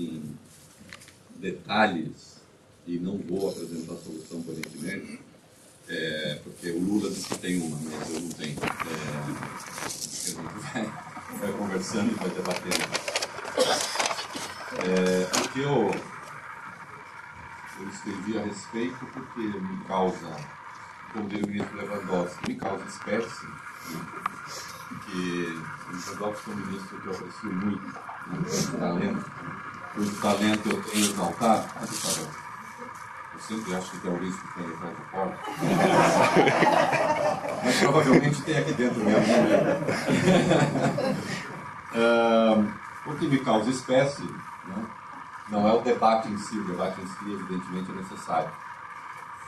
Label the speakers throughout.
Speaker 1: em detalhes e não vou apresentar a solução aparentemente, porque o Lula disse que tem uma, mas eu não tenho. A gente vai conversando e vai debatendo. O que eu escrevi a respeito porque me causa, como diria o ministro Lewandowski, me causa espécie, né? Porque o Lewandowski é um ministro que eu aprecio muito, muito talento eu tenho exaltado. Eu sempre acho que tem alguém escutando atrás da porta. Mas provavelmente tem aqui dentro mesmo. O que me causa espécie, né, não é o debate em si. O debate em si, evidentemente, é necessário.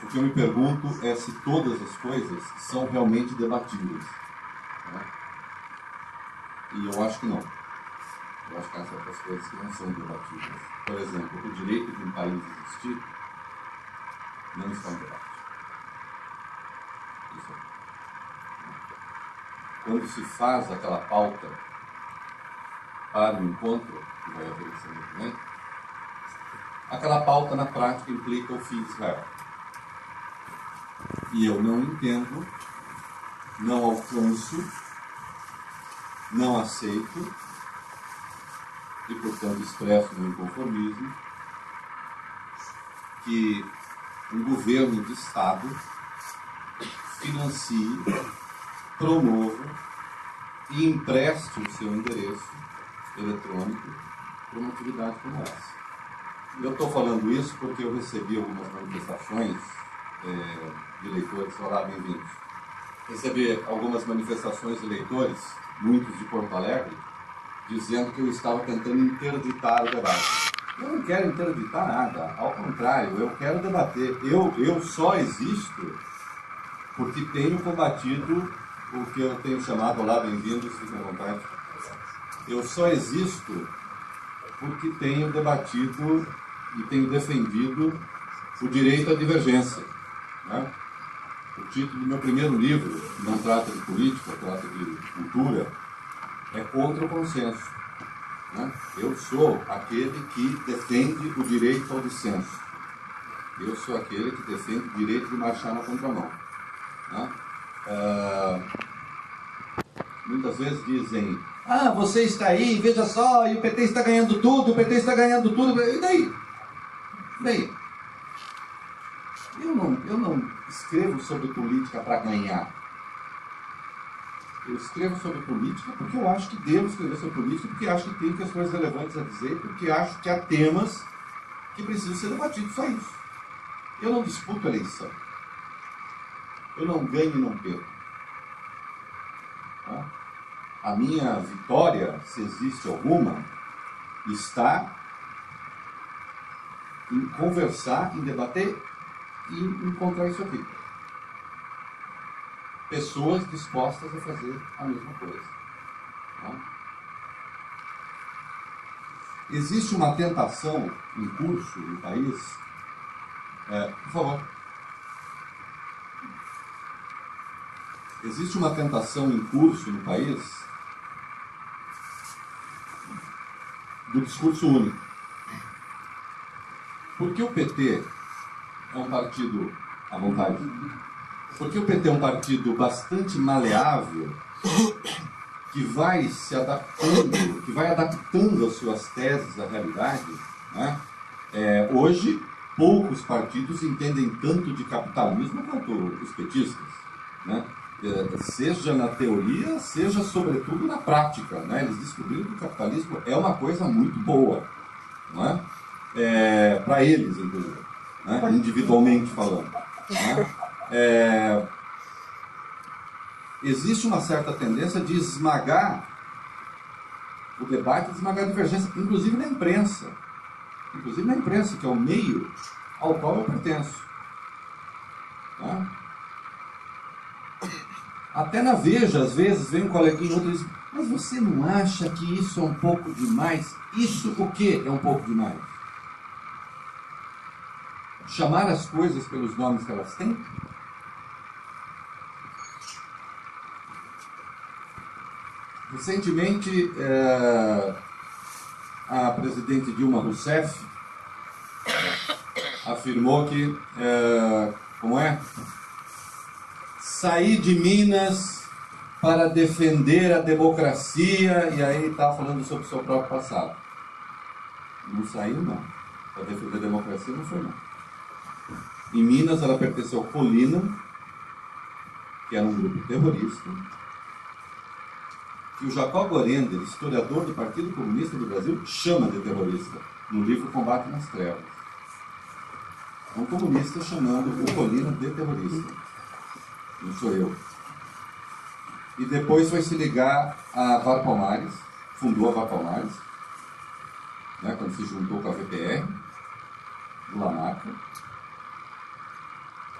Speaker 1: O que eu me pergunto é se todas as coisas são realmente debatíveis. Né? E eu acho que não. Eu acho que há certas coisas que não são debatíveis. Por exemplo, o direito de um país existir não está em debate. Isso é. Quando se faz aquela pauta para o encontro, que vai haver esse movimento, aquela pauta na prática implica o fim de Israel. E eu não entendo, não alcanço, não aceito e, portanto, expresso meu inconformismo que um governo de Estado financie, promova e empreste o seu endereço eletrônico para uma atividade como essa. Eu estou falando isso porque eu recebi algumas manifestações de leitores. Olá, bem-vindos. Recebi algumas manifestações de leitores, muitos de Porto Alegre, dizendo que eu estava tentando interditar o debate. Eu não quero interditar nada, ao contrário, eu quero debater. Eu só existo porque tenho combatido o que eu tenho chamado, olá, bem-vindos, fiquem à vontade. Eu só existo porque tenho debatido e tenho defendido o direito à divergência. Né? O título do meu primeiro livro, que não trata de política, trata de cultura, é Contra o Consenso. Né? Eu sou aquele que defende o direito ao dissenso. Eu sou aquele que defende o direito de marchar na contramão. Né? Muitas vezes dizem: ah, você está aí, veja só, e o PT está ganhando tudo, o PT está ganhando tudo. E daí? E daí? Eu não escrevo sobre política para ganhar. Eu escrevo sobre política porque eu acho que devo escrever sobre política, porque acho que tem questões relevantes a dizer, porque acho que há temas que precisam ser debatidos, só isso. Eu não disputo a eleição. Eu não ganho e não perco. Tá? A minha vitória, se existe alguma, está em conversar, em debater e em encontrar isso aqui. Pessoas dispostas a fazer a mesma coisa. Tá? Existe uma tentação em curso no país. Por favor. Existe uma tentação em curso no país do discurso único. Porque o PT é um partido à vontade. Porque o PT é um partido bastante maleável, que vai se adaptando, que vai adaptando as suas teses à realidade. Né? Hoje, poucos partidos entendem tanto de capitalismo quanto os petistas. Né? Seja na teoria, seja sobretudo na prática. Né? Eles descobriram que o capitalismo é uma coisa muito boa. Não é? Para eles, inclusive. Né? Individualmente falando. Né? Existe uma certa tendência de esmagar o debate, de esmagar a divergência, inclusive na imprensa. Inclusive na imprensa, que é o meio ao qual eu pertenço. Tá? Até na Veja, às vezes, vem um coleguinha outro e diz: mas você não acha que isso é um pouco demais? Isso o que é um pouco demais? Chamar as coisas pelos nomes que elas têm? Recentemente, a presidente Dilma Rousseff afirmou que, como é? Saí de Minas para defender a democracia, e aí está falando sobre o seu próprio passado. Não saiu, não. Para defender a democracia não foi, não. Em Minas ela pertenceu ao Colina, que era um grupo terrorista, que o Jacob Gorender, historiador do Partido Comunista do Brasil, chama de terrorista, no livro Combate nas Trevas. É um comunista chamando o Colina de terrorista. Não sou eu. E depois foi se ligar a Varpalmares, fundou a Varpalmares, né, quando se juntou com a VPR, do Lamarca,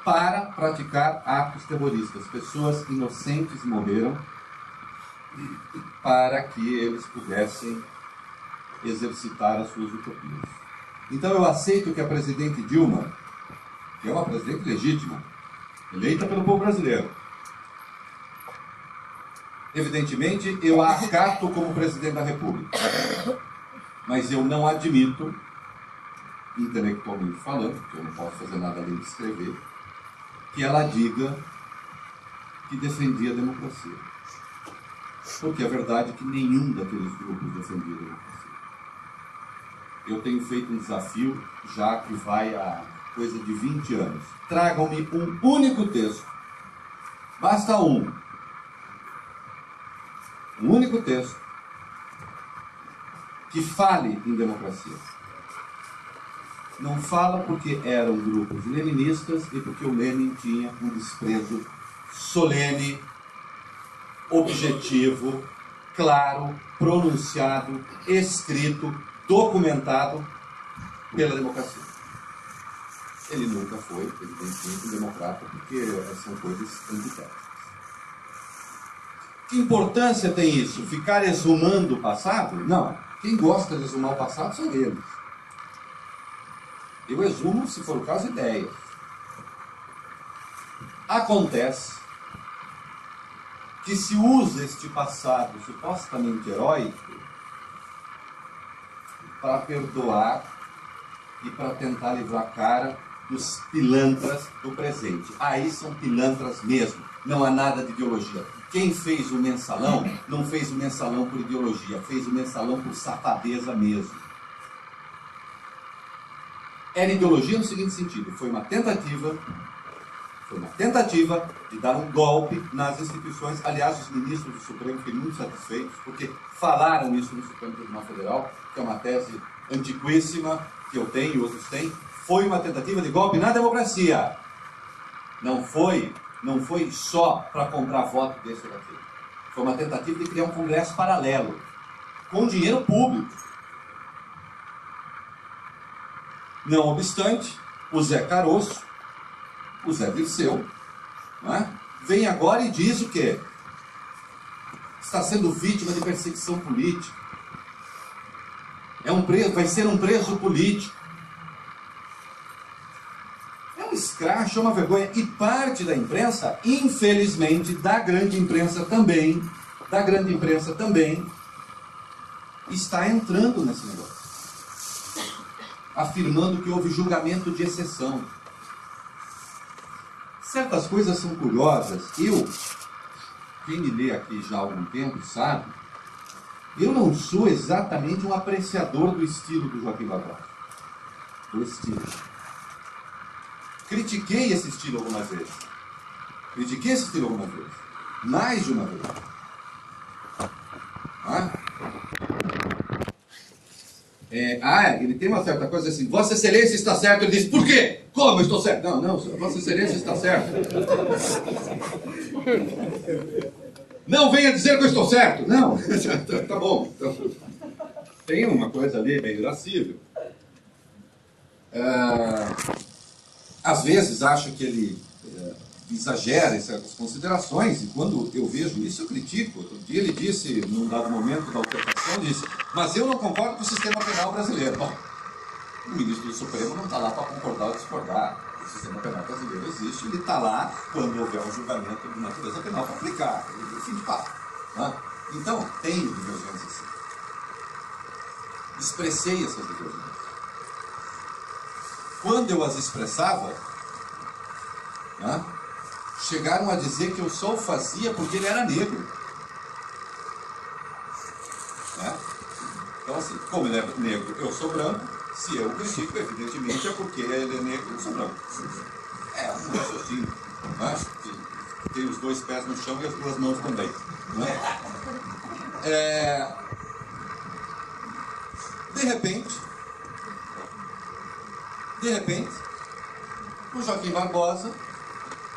Speaker 1: para praticar atos terroristas. Pessoas inocentes morreram para que eles pudessem exercitar as suas utopias. Então eu aceito que a presidente Dilma, que é uma presidente legítima, eleita pelo povo brasileiro, evidentemente eu a acato como presidente da República, mas eu não admito, intelectualmente falando, porque eu não posso fazer nada além de escrever, que ela diga que defendia a democracia. Porque a verdade é que nenhum daqueles grupos defendia a democracia. Eu tenho feito um desafio, já que vai a coisa de 20 anos. Tragam-me um único texto. Basta um. Um único texto que fale em democracia. Não fala porque eram grupos leninistas e porque o Lenin tinha um desprezo solene, objetivo, claro, pronunciado, escrito, documentado pela democracia. Ele nunca foi, evidentemente, um democrata, porque são coisas antitéticas. Que importância tem isso? Ficar exumando o passado? Não. Quem gosta de exumar o passado são eles. Eu exumo, se for o caso, ideias. Acontece que se usa este passado supostamente heróico para perdoar e para tentar livrar a cara dos pilantras do presente. Aí são pilantras mesmo, não há nada de ideologia. Quem fez o mensalão, não fez o mensalão por ideologia, fez o mensalão por safadeza mesmo. Era ideologia no seguinte sentido, foi uma tentativa de dar um golpe nas instituições. Aliás, os ministros do Supremo fiquem muito satisfeitos, porque falaram isso no Supremo Tribunal Federal, que é uma tese antiquíssima, que eu tenho e outros têm. Foi uma tentativa de golpe na democracia. Não foi só para comprar voto desse ou daquele. Foi uma tentativa de criar um congresso paralelo, com dinheiro público. Não obstante, o Zé Caroço, o Zé Dirceu, não é? Vem agora e diz o quê? Está sendo vítima de perseguição política. Vai ser um preso político. É um escracho, é uma vergonha. E parte da imprensa, infelizmente, da grande imprensa também, está entrando nesse negócio, afirmando que houve julgamento de exceção. Certas coisas são curiosas. Quem me lê aqui já há algum tempo sabe, eu não sou exatamente um apreciador do estilo do Joaquim Barbosa. Do estilo. Critiquei esse estilo algumas vezes. Mais de uma vez. Ele tem uma certa coisa assim, Vossa Excelência está certo. Ele diz, por quê? Como eu estou certo? Não, Vossa Excelência está certo. Não venha dizer que eu estou certo. Não, tá bom. Então, tem uma coisa ali bem irascível. Às vezes acho que ele exagera em certas considerações, e quando eu vejo isso eu critico. Outro dia ele disse, num dado momento da altercação, mas eu não concordo com o sistema penal brasileiro. Bom, o ministro do Supremo não está lá para concordar ou discordar. O sistema penal brasileiro existe, ele está lá quando houver um julgamento de natureza penal para aplicar. Fim de papo. Né? Então, tem divergência sim. expressei essas divergências. Quando eu as expressava, né, chegaram a dizer que eu só o fazia porque ele era negro. Né? Então, assim, como ele é negro, eu sou branco. Se eu critico, evidentemente, é porque ele é negro e eu sou branco. É um raciocínio. Né? Tem os 2 pés no chão e as 2 mãos também. Né? De repente, o Joaquim Barbosa,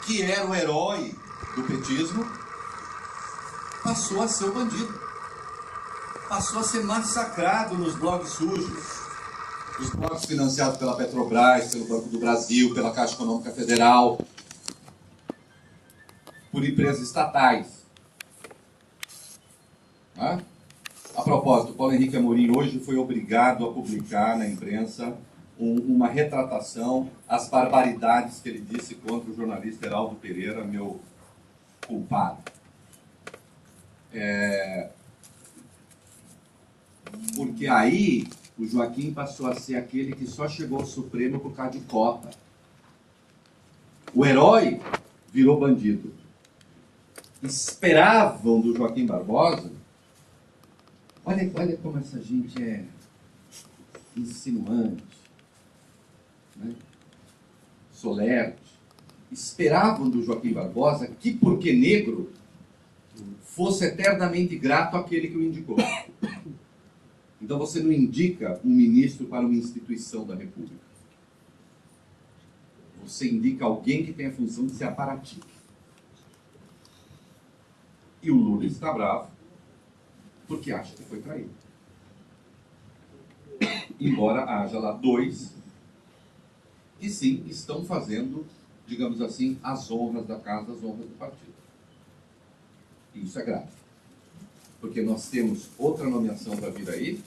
Speaker 1: que era o herói do petismo, passou a ser o bandido. Passou a ser massacrado nos blogs sujos. Os blogs financiados pela Petrobras, pelo Banco do Brasil, pela Caixa Econômica Federal, por empresas estatais. Né? A propósito, Paulo Henrique Amorim hoje foi obrigado a publicar na imprensa uma retratação às barbaridades que ele disse contra o jornalista Heraldo Pereira, meu culpado. Porque aí o Joaquim passou a ser aquele que só chegou ao Supremo por causa de cota. O herói virou bandido. Esperavam do Joaquim Barbosa. Olha como essa gente é insinuante, né? Solerte. Esperavam do Joaquim Barbosa que, porque negro, fosse eternamente grato àquele que o indicou. Então você não indica um ministro para uma instituição da República. Você indica alguém que tem a função de ser aparatique. E o Lula está bravo porque acha que foi traído. Embora haja lá 2 que sim estão fazendo, digamos assim, as honras da casa, as honras do partido. E isso é grave. Porque nós temos outra nomeação para vir aí.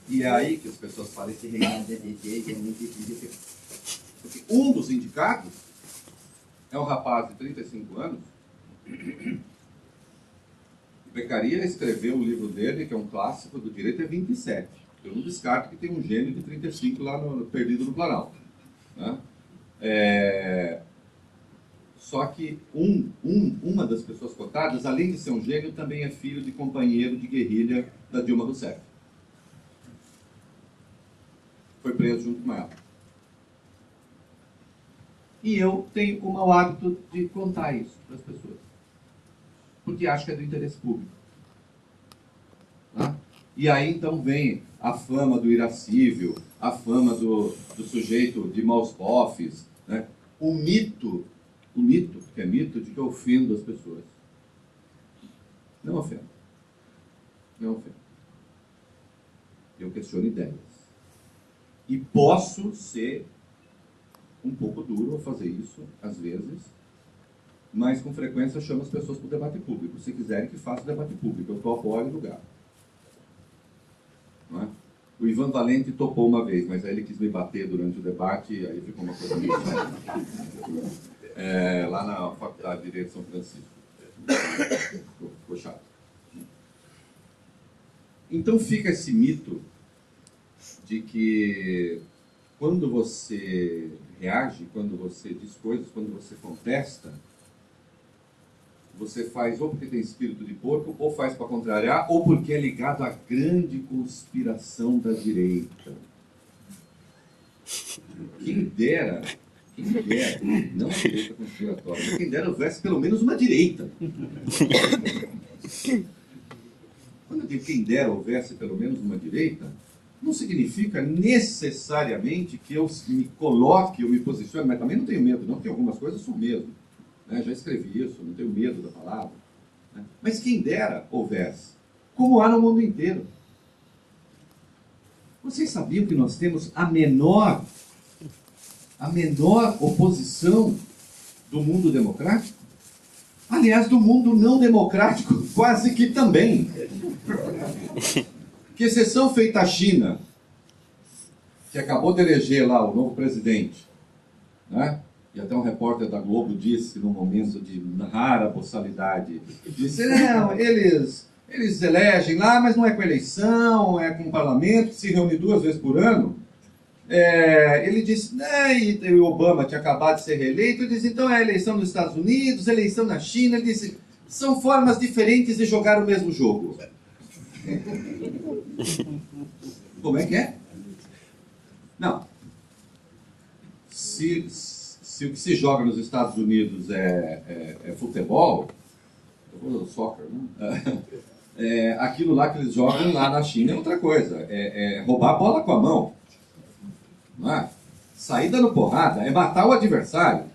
Speaker 1: E é aí que as pessoas falam que Reinaldo é muito difícil. Porque um dos indicados é um rapaz de 35 anos. O Beccaria escreveu o livro dele, que é um clássico do direito, é 27. Eu não descarto que tem um gênio de 35 lá perdido no Planalto. Né? Só que uma das pessoas cotadas, além de ser um gênio, também é filho de companheiro de guerrilha da Dilma Rousseff. Foi preso junto com ela. E eu tenho o mau hábito de contar isso para as pessoas. Porque acho que é do interesse público. Tá? E aí então vem a fama do irascível, a fama do sujeito de maus bofes, né? O mito, que é mito de que eu ofendo as pessoas. Não ofendo. Não ofendo. Eu questiono ideias. E posso ser um pouco duro ao fazer isso, às vezes, mas com frequência chamo as pessoas para o debate público. Se quiserem que faça o debate público, eu topo hora e lugar. Não é? O Ivan Valente topou uma vez, mas aí ele quis me bater durante o debate, e aí ficou uma coisa meio lá na Faculdade de Direito de São Francisco. Ficou chato. Então fica esse mito de que quando você reage, quando você diz coisas, quando você contesta, você faz ou porque tem espírito de porco, ou faz para contrariar, ou porque é ligado à grande conspiração da direita. Quem dera, não a direita conspiratória, mas quem dera houvesse pelo menos uma direita. Quando eu digo quem dera houvesse pelo menos uma direita, não significa necessariamente que eu me coloque, eu me posicione, mas também não tenho medo, não, porque algumas coisas são medo. Né? Já escrevi isso, não tenho medo da palavra. Né? Mas quem dera houvesse, como há no mundo inteiro. Vocês sabiam que nós temos a menor oposição do mundo democrático? Aliás, do mundo não democrático, quase que também. Que exceção feita a China, que acabou de eleger lá o novo presidente, né? e até um repórter da Globo disse, num momento de rara boçalidade, disse, não, eles elegem lá, mas não é com eleição, é com o parlamento, que se reúne 2 vezes por ano. Ele disse, né, e o Obama tinha acabado de ser reeleito, ele disse, então é a eleição nos Estados Unidos, eleição na China, ele disse, são formas diferentes de jogar o mesmo jogo. Como é que é? Não. Se o que se joga nos Estados Unidos é futebol, soccer, né? Aquilo lá que eles jogam lá na China é outra coisa. É roubar a bola com a mão. Não é? Sair dando porrada, é matar o adversário.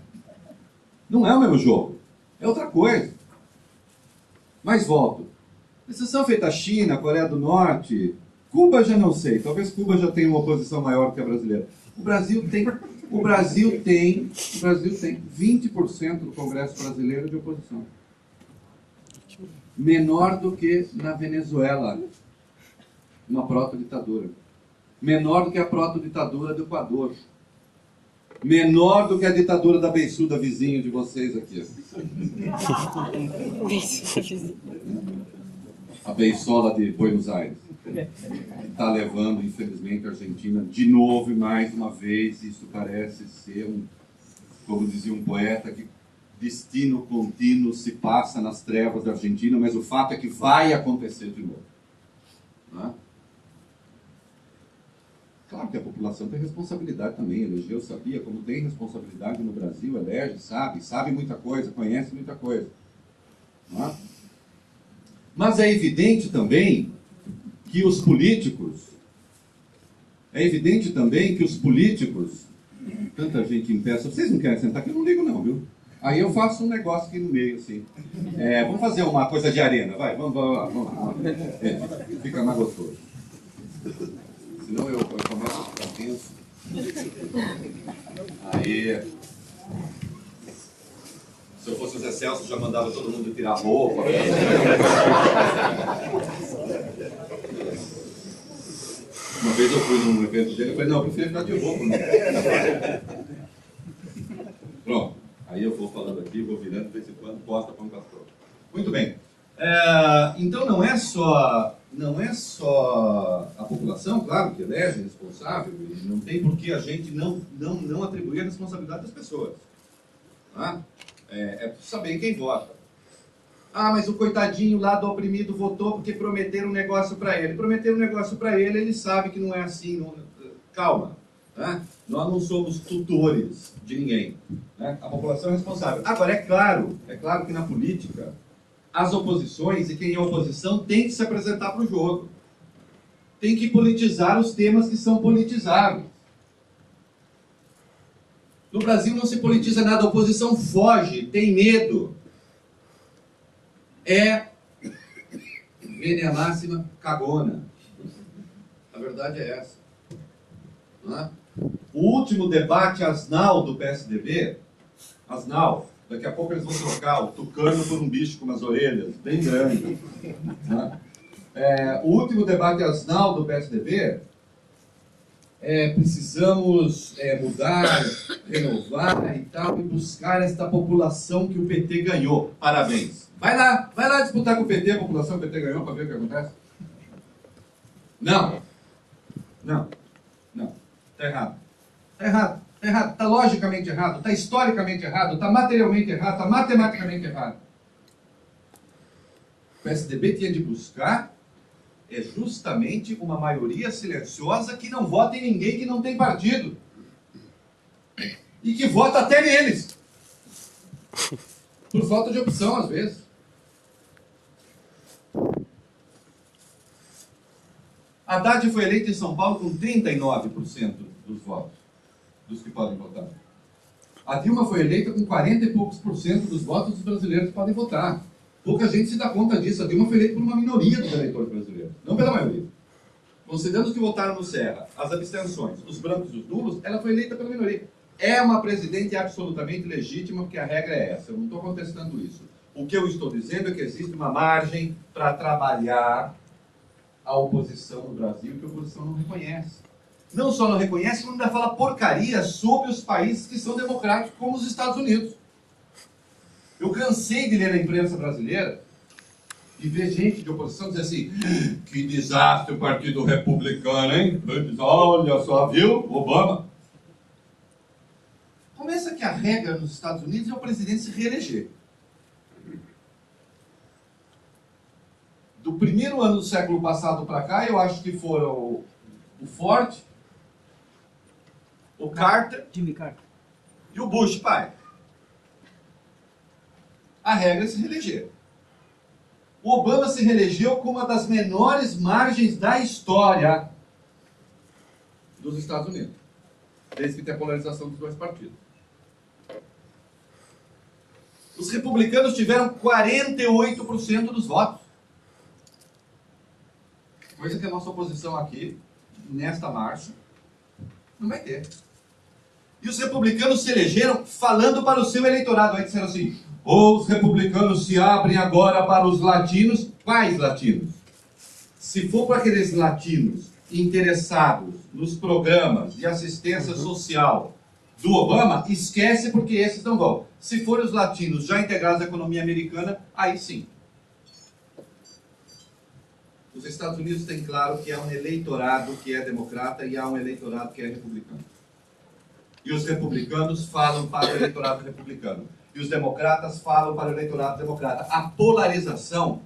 Speaker 1: Não é o mesmo jogo. É outra coisa. Mas volto. Exceção feita a China, Coreia do Norte, Cuba já não sei. Talvez Cuba já tenha uma oposição maior que a brasileira. O Brasil tem 20% do Congresso brasileiro de oposição. Menor do que na Venezuela, uma proto-ditadura. Menor do que a proto-ditadura do Equador. Menor do que a ditadura da beiçuda vizinho de vocês aqui. A beiçola de Buenos Aires. Está levando, infelizmente, a Argentina de novo e mais uma vez. Isso parece ser como dizia um poeta, que destino contínuo se passa nas trevas da Argentina, mas o fato é que vai acontecer de novo. Não é? Claro que a população tem responsabilidade também, elegeu, sabia, como tem responsabilidade no Brasil, elege, sabe muita coisa, conhece muita coisa. Não é? Mas é evidente também que os políticos, tanta gente em pé, se vocês não querem sentar aqui, eu não ligo não, viu? Aí eu faço um negócio aqui no meio, assim. Vamos fazer uma coisa de arena, vai, vamos lá. Fica mais gostoso. Senão eu começo a ficar tenso. Aí, se eu fosse o Zé Celso, já mandava todo mundo tirar a roupa. Uma vez eu fui num evento dele, eu falei, não, eu prefiro ficar de roupa. Né? Pronto. Aí eu vou falando aqui, vou virando de vez em quando, posta para um pastor. Muito bem. Então não é só a população, claro, que elege responsável, e não tem por que a gente não atribuir a responsabilidade das pessoas. Tá? É saber quem vota. Ah, mas o coitadinho lá do oprimido votou porque prometeram um negócio para ele. Prometeram um negócio para ele, ele sabe que não é assim. Não... Calma. Tá? Nós não somos tutores de ninguém. Né? A população é responsável. Agora, é claro que na política, as oposições e quem é oposição tem que se apresentar para o jogo. Tem que politizar os temas que são politizáveis. No Brasil não se politiza nada, a oposição foge, tem medo. Vênia máxima, cagona. A verdade é essa. Não é? O último debate asnal do PSDB, asnal, daqui a pouco eles vão trocar o tucano por um bicho com umas orelhas bem grandes. Né? O último debate asnal do PSDB precisamos mudar, renovar e tal, e buscar esta população que o PT ganhou. Parabéns. Vai lá disputar com o PT, a população que o PT ganhou, para ver o que acontece. Não. Está errado. Está logicamente errado, está historicamente errado, está materialmente errado, está matematicamente errado. O PSDB tinha de buscar justamente uma maioria silenciosa que não vota em ninguém que não tem partido. E que vota até neles. Por falta de opção, às vezes. Haddad foi eleito em São Paulo com 39% dos votos, dos que podem votar. A Dilma foi eleita com 40 e poucos por cento dos votos dos brasileiros que podem votar. Pouca gente se dá conta disso. A Dilma foi eleita por uma minoria dos eleitores brasileiros, não pela maioria. Considerando os que votaram no Serra, as abstenções, os brancos e os nulos, ela foi eleita pela minoria. É uma presidente absolutamente legítima, porque a regra é essa. Eu não estou contestando isso. O que eu estou dizendo é que existe uma margem para trabalhar a oposição no Brasil, que a oposição não reconhece. não só não reconhece, como ainda fala porcaria sobre os países que são democráticos, como os Estados Unidos. Eu cansei de ler a imprensa brasileira e ver gente de oposição dizer assim: que desastre o Partido Republicano, hein? Olha só, viu? Obama. Começa que a regra nos Estados Unidos é o presidente se reeleger. Do primeiro ano do século passado para cá, eu acho que foram o Ford, o Carter,
Speaker 2: Jimmy Carter
Speaker 1: e o Bush pai. A regra é se reeleger. O Obama se reelegeu com uma das menores margens da história dos Estados Unidos, desde que tem a polarização dos dois partidos. Os republicanos tiveram 48% dos votos. Coisa que a nossa oposição aqui, nesta marcha, não vai ter. E os republicanos se elegeram falando para o seu eleitorado. Aí disseram assim: os republicanos se abrem agora para os latinos. Quais latinos? Se for para aqueles latinos interessados nos programas de assistência social do Obama, esquece, porque esses não vão. Se forem os latinos já integrados à economia americana, aí sim. Os Estados Unidos têm claro que há um eleitorado que é democrata e há um eleitorado que é republicano. E os republicanos falam para o eleitorado republicano. E os democratas falam para o eleitorado democrata. A polarização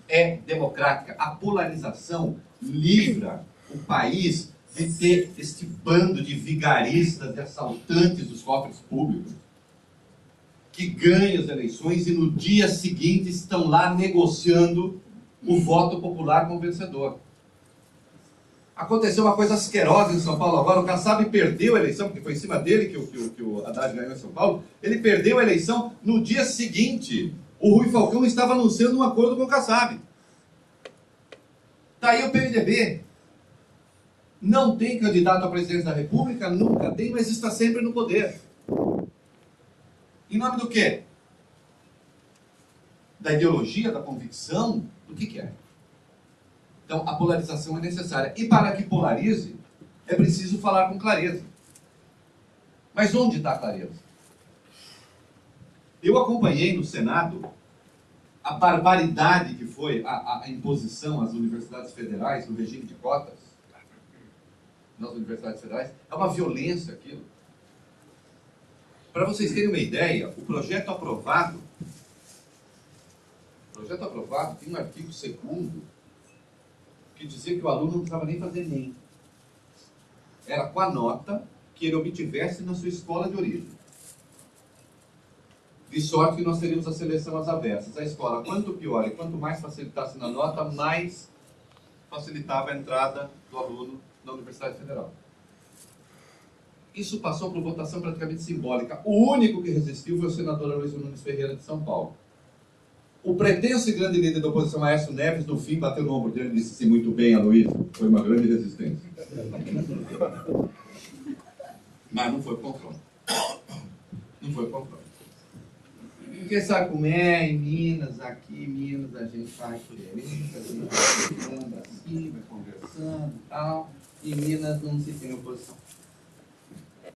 Speaker 1: é democrática. A polarização livra o país de ter este bando de vigaristas, de assaltantes dos cofres públicos, que ganham as eleições e no dia seguinte estão lá negociando o voto popular com o vencedor. Aconteceu uma coisa asquerosa em São Paulo agora. O Kassab perdeu a eleição, porque foi em cima dele que o Haddad ganhou em São Paulo. Ele perdeu a eleição. No dia seguinte, o Rui Falcão estava anunciando um acordo com o Kassab. Está aí o PMDB. Não tem candidato à presidência da República, nunca tem, mas está sempre no poder. Em nome do quê? Da ideologia, da convicção? Do que é? Então, a polarização é necessária. E para que polarize, é preciso falar com clareza. Mas onde está a clareza? Eu acompanhei no Senado a barbaridade que foi a imposição às universidades federais do regime de cotas. Nas universidades federais. É uma violência aquilo. Para vocês terem uma ideia, o projeto aprovado tem um artigo 2º que dizia que o aluno não precisava nem fazer ENEM. Era com a nota que ele obtivesse na sua escola de origem. De sorte que nós teríamos a seleção às avessas. A escola, quanto pior e quanto mais facilitasse na nota, mais facilitava a entrada do aluno na Universidade Federal. Isso passou por votação praticamente simbólica. O único que resistiu foi o senador Aloysio Nunes Ferreira de São Paulo. O pretenso e grande líder da oposição, Aécio Neves, no fim bateu no ombro dele e disse assim: muito bem, Aloysio, foi uma grande resistência. Mas não foi confronto. Não foi confronto. Porque sabe como é? Em Minas, aqui em Minas, a gente faz diferença, a gente vai conversando assim, vai conversando e tal. Em Minas não se tem oposição.